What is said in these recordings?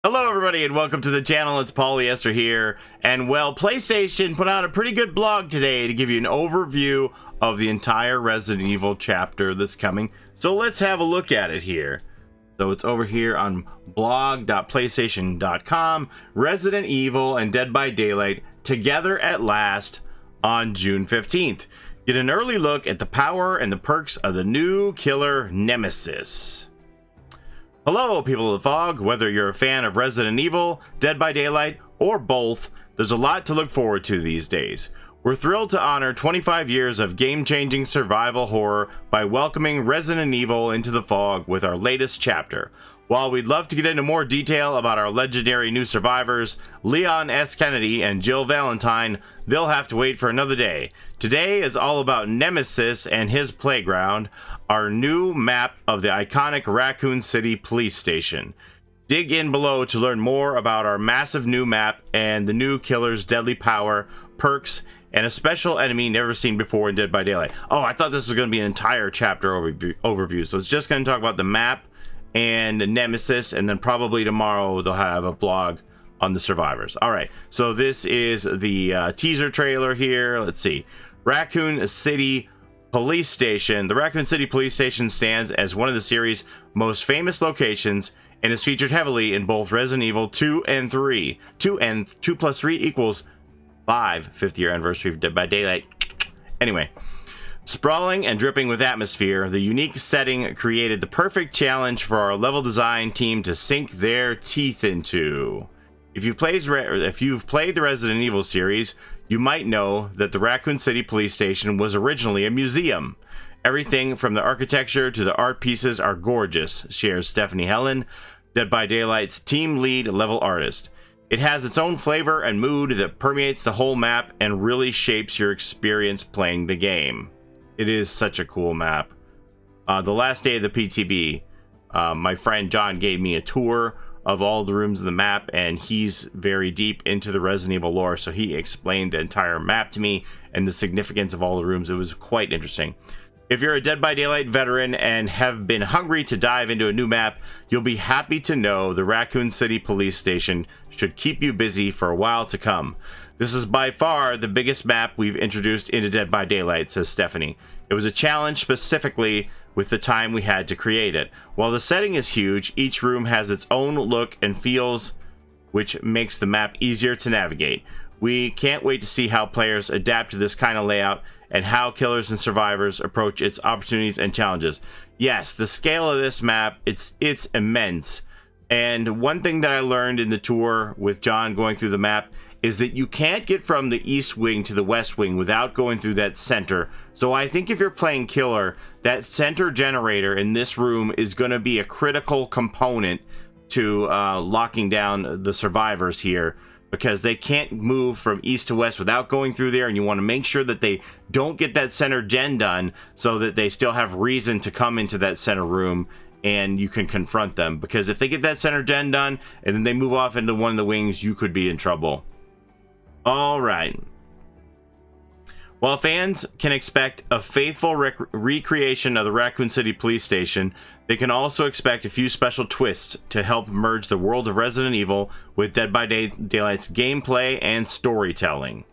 Hello everybody and welcome to the channel. It's Paulie Esther here, and well, PlayStation put out a pretty good blog today to give you an overview of the entire Resident Evil chapter that's coming. So let's have a look at it here. So it's over here on blog.playstation.com. Resident Evil and Dead by Daylight together at last on June 15th. Get an early look at the power and the perks of the new killer Nemesis. Hello, people of the fog. Whether you're a fan of Resident Evil, Dead by Daylight, or both, there's a lot to look forward to these days. We're thrilled to honor 25 years of game-changing survival horror by welcoming Resident Evil into the fog with our latest chapter. While we'd love to get into more detail about our legendary new survivors, Leon S. Kennedy and Jill Valentine, they'll have to wait for another day. Today is all about Nemesis and his playground, our new map of the iconic Raccoon City Police Station. Dig in below to learn more about our massive new map and the new killer's deadly power, perks, and a special enemy never seen before in Dead by Daylight. Oh, I thought this was going to be an entire chapter overview, so it's just going to talk about the map and Nemesis, and then probably tomorrow they'll have a blog on the survivors. All right, so this is the teaser trailer here. Let's see. Raccoon City Police Station. The Raccoon City Police Station stands as one of the series' most famous locations and is featured heavily in both Resident Evil 2 and 3. 2 plus 3 equals 5. 50th year anniversary of Dead by Daylight. Anyway, sprawling and dripping with atmosphere, the unique setting created the perfect challenge for our level design team to sink their teeth into. If you've played the Resident Evil series, you might know that the Raccoon City Police Station was originally a museum. Everything from the architecture to the art pieces are gorgeous, shares Stephanie Helen, Dead by Daylight's team lead level artist. It has its own flavor and mood that permeates the whole map and really shapes your experience playing the game. It is such a cool map. The last day of the PTB, my friend John gave me a tour of all the rooms of the map, and he's very deep into the Resident Evil lore, so he explained the entire map to me and the significance of all the rooms. It was quite interesting. If you're a Dead by Daylight veteran and have been hungry to dive into a new map, you'll be happy to know the Raccoon City Police Station should keep you busy for a while to come. This is by far the biggest map we've introduced into Dead by Daylight, says Stephanie. It was a challenge specifically with the time we had to create it. While the setting is huge, each room has its own look and feels, which makes the map easier to navigate. We can't wait to see how players adapt to this kind of layout and how killers and survivors approach its opportunities and challenges. Yes, the scale of this map, it's immense. And one thing that I learned in the tour with John going through the map is that you can't get from the east wing to the west wing without going through that center. So I think if you're playing killer, that center generator in this room is going to be a critical component to locking down the survivors here, because they can't move from east to west without going through there, and you want to make sure that they don't get that center gen done so that they still have reason to come into that center room and you can confront them. Because if they get that center gen done and then they move off into one of the wings, you could be in trouble. All right. While fans can expect a faithful recreation of the Raccoon City Police Station, they can also expect a few special twists to help merge the world of Resident Evil with Dead by Daylight's gameplay and storytelling.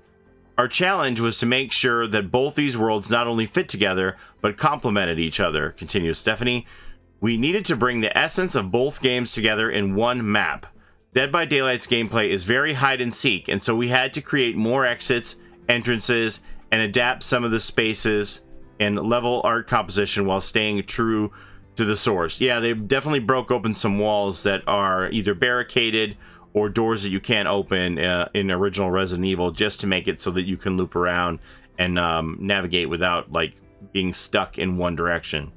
Our challenge was to make sure that both these worlds not only fit together, but complemented each other, continues Stephanie. We needed to bring the essence of both games together in one map. Dead by Daylight's gameplay is very hide and seek, and so we had to create more exits, entrances, and adapt some of the spaces and level art composition while staying true to the source. Yeah, they definitely broke open some walls that are either barricaded or doors that you can't open in original Resident Evil, just to make it so that you can loop around and navigate without like being stuck in one direction.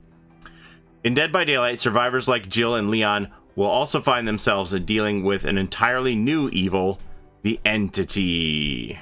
In Dead by Daylight, survivors like Jill and Leon will also find themselves dealing with an entirely new evil, the Entity.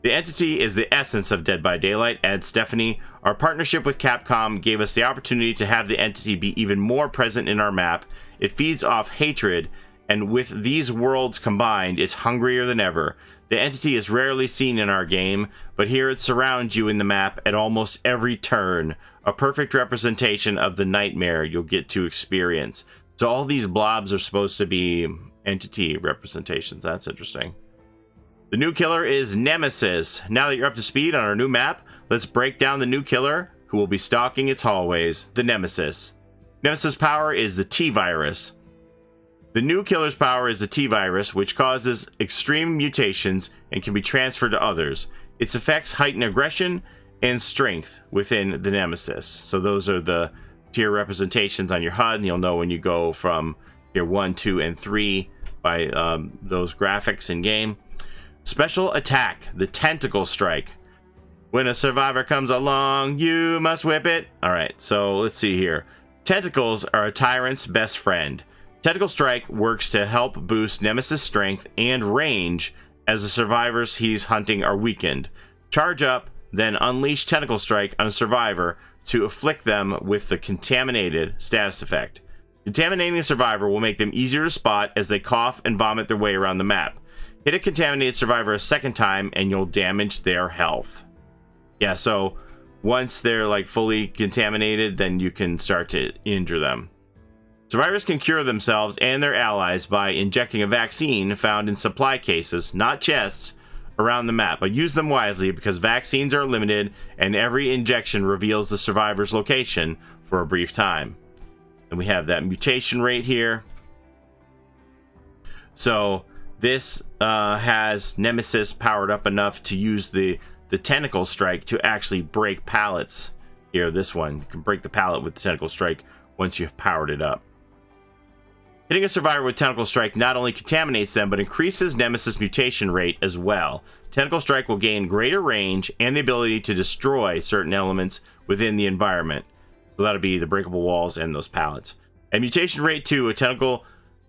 The Entity is the essence of Dead by Daylight, adds Stephanie. Our partnership with Capcom gave us the opportunity to have the Entity be even more present in our map. It feeds off hatred, and with these worlds combined, it's hungrier than ever. The Entity is rarely seen in our game, but here it surrounds you in the map at almost every turn, a perfect representation of the nightmare you'll get to experience. So all these blobs are supposed to be entity representations. That's interesting. The new killer is Nemesis. Now that you're up to speed on our new map, let's break down the new killer who will be stalking its hallways, the Nemesis. Nemesis' power is the T-Virus. The new killer's power is the T-Virus, which causes extreme mutations and can be transferred to others. Its effects heighten aggression and strength within the Nemesis. So those are the tier representations on your HUD, and you'll know when you go from tier 1, 2, and 3 by those graphics in game. Special attack, the Tentacle Strike. When a survivor comes along, you must whip it. Alright, so let's see here. Tentacles are a tyrant's best friend. Tentacle Strike works to help boost Nemesis' strength and range as the survivors he's hunting are weakened. Charge up, then unleash Tentacle Strike on a survivor to afflict them with the Contaminated status effect. Contaminating a survivor will make them easier to spot as they cough and vomit their way around the map. Hit a contaminated survivor a second time and you'll damage their health. Yeah, so once they're like fully contaminated, then you can start to injure them. Survivors can cure themselves and their allies by injecting a vaccine found in supply cases, not chests, around the map, but use them wisely because vaccines are limited and every injection reveals the survivor's location for a brief time. And we have that mutation rate here. So this has Nemesis powered up enough to use the Tentacle Strike to actually break pallets. Here, this one, you can break the pallet with the Tentacle Strike once you've powered it up. Hitting a survivor with Tentacle Strike not only contaminates them, but increases Nemesis mutation rate as well. Tentacle Strike will gain greater range and the ability to destroy certain elements within the environment. So that'll be the breakable walls and those pallets. And mutation rate 2, a tentacle...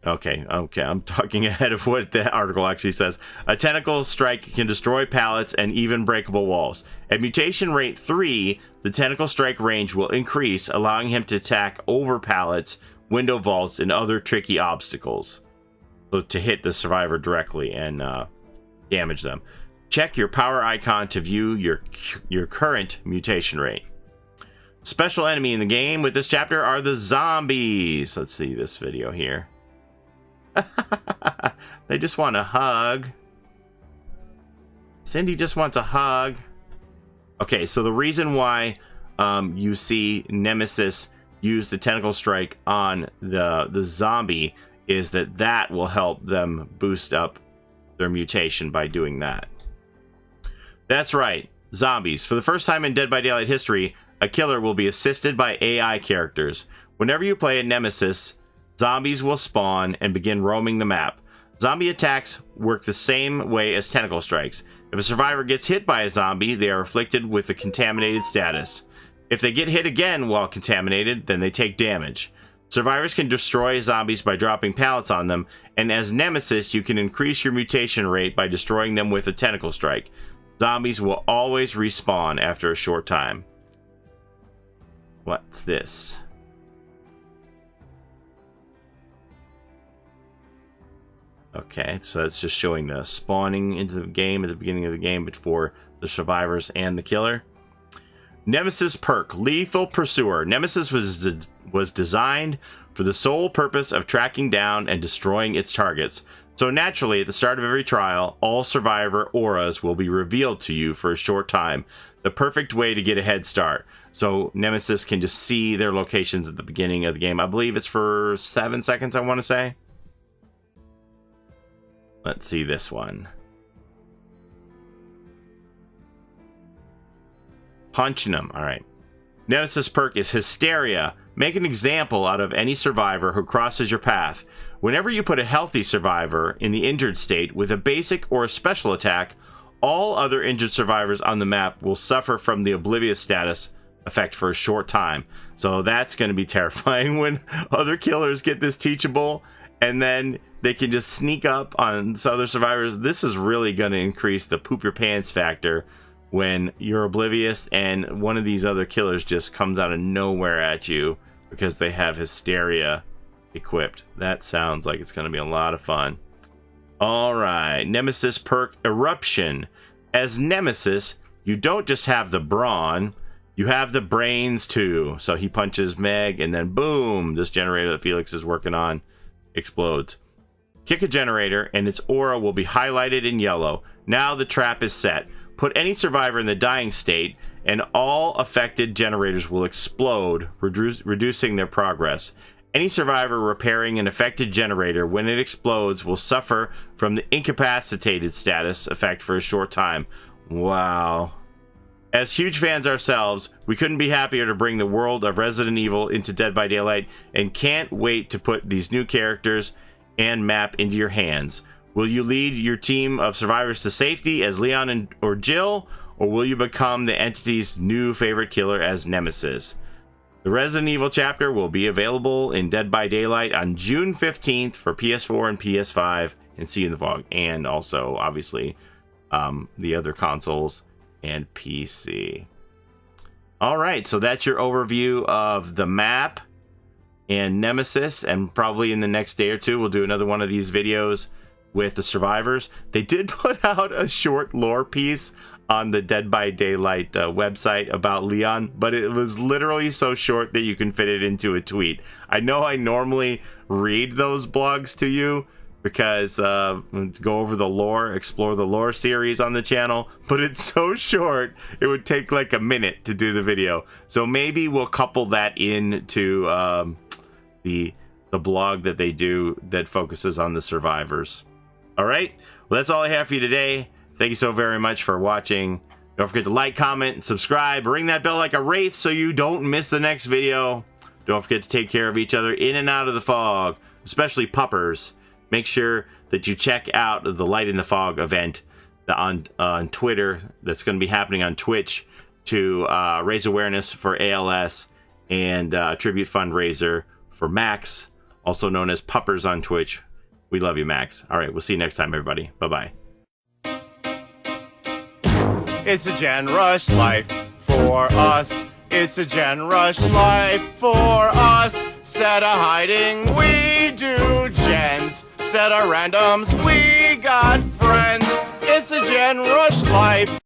Okay, I'm talking ahead of what the article actually says. A Tentacle Strike can destroy pallets and even breakable walls. At mutation rate 3, the Tentacle Strike range will increase, allowing him to attack over pallets, window vaults, and other tricky obstacles. So to hit the survivor directly and damage them. Check your power icon to view your current mutation rate. Special enemy in the game with this chapter are the zombies. Let's see this video here. They just want a hug. Cindy just wants a hug. Okay, so the reason why you see Nemesis use the Tentacle Strike on the zombie is that will help them boost up their mutation by doing that. That's right, zombies. For the first time in Dead by Daylight history, a killer will be assisted by AI characters. Whenever you play a Nemesis, zombies will spawn and begin roaming the map. Zombie attacks work the same way as Tentacle Strikes. If a survivor gets hit by a zombie, they are afflicted with the Contaminated status. If they get hit again while contaminated, then they take damage. Survivors can destroy zombies by dropping pallets on them, and as Nemesis, you can increase your mutation rate by destroying them with a Tentacle Strike. Zombies will always respawn after a short time. What's this? Okay, so that's just showing the spawning into the game at the beginning of the game before the survivors and the killer. Nemesis perk, Lethal Pursuer. Nemesis was designed for the sole purpose of tracking down and destroying its targets. So naturally, at the start of every trial, all survivor auras will be revealed to you for a short time. The perfect way to get a head start. So Nemesis can just see their locations at the beginning of the game. I believe it's for 7 seconds, I want to say. Let's see this one. Punching them. Alright. Nemesis perk is Hysteria. Make an example out of any survivor who crosses your path. Whenever you put a healthy survivor in the injured state with a basic or a special attack, all other injured survivors on the map will suffer from the Oblivious status effect for a short time. So that's going to be terrifying when other killers get this teachable and then they can just sneak up on other survivors. This is really going to increase the poop your pants factor when you're oblivious and one of these other killers just comes out of nowhere at you because they have Hysteria equipped. That sounds like it's going to be a lot of fun. Alright, Nemesis perk Eruption. As Nemesis, you don't just have the brawn, You have the brains too. So he punches Meg, and then boom, this generator that Felix is working on explodes. Kick a generator, and its aura will be highlighted in yellow. Now the trap is set. Put any survivor in the dying state, and all affected generators will explode, reducing their progress. Any survivor repairing an affected generator when it explodes will suffer from the incapacitated status effect for a short time. Wow. As huge fans ourselves, we couldn't be happier to bring the world of Resident Evil into Dead by Daylight, and can't wait to put these new characters and map into your hands. Will you lead your team of survivors to safety as Leon or Jill, or will you become the entity's new favorite killer as Nemesis? The Resident Evil chapter will be available in Dead by Daylight on June 15th for PS4 and PS5, and see you in the fog, and also obviously the other consoles and PC. All right, so that's your overview of the map and Nemesis, and probably in the next day or two we'll do another one of these videos with the survivors. They did put out a short lore piece on the Dead by Daylight website about Leon, but it was literally so short that you can fit it into a tweet. I know I normally read those blogs to you because go over the lore, explore the lore series on the channel, but it's so short it would take like a minute to do the video. So maybe we'll couple that into the blog that they do that focuses on the survivors. All right, well, that's all I have for you today. Thank you so very much for watching. Don't forget to like, comment, subscribe, ring that bell like a wraith so you don't miss the next video. Don't forget to take care of each other in and out of the fog, especially puppers. Make sure that you check out the Light in the Fog event on Twitter that's going to be happening on Twitch to raise awareness for ALS and tribute fundraiser for Max, also known as Puppers on Twitch. We love you, Max. All right, we'll see you next time, everybody. Bye-bye. It's a Gen Rush life for us. It's a Gen Rush life for us. Set a hiding, we do gens. Set a randoms, we got friends. It's a Gen Rush life.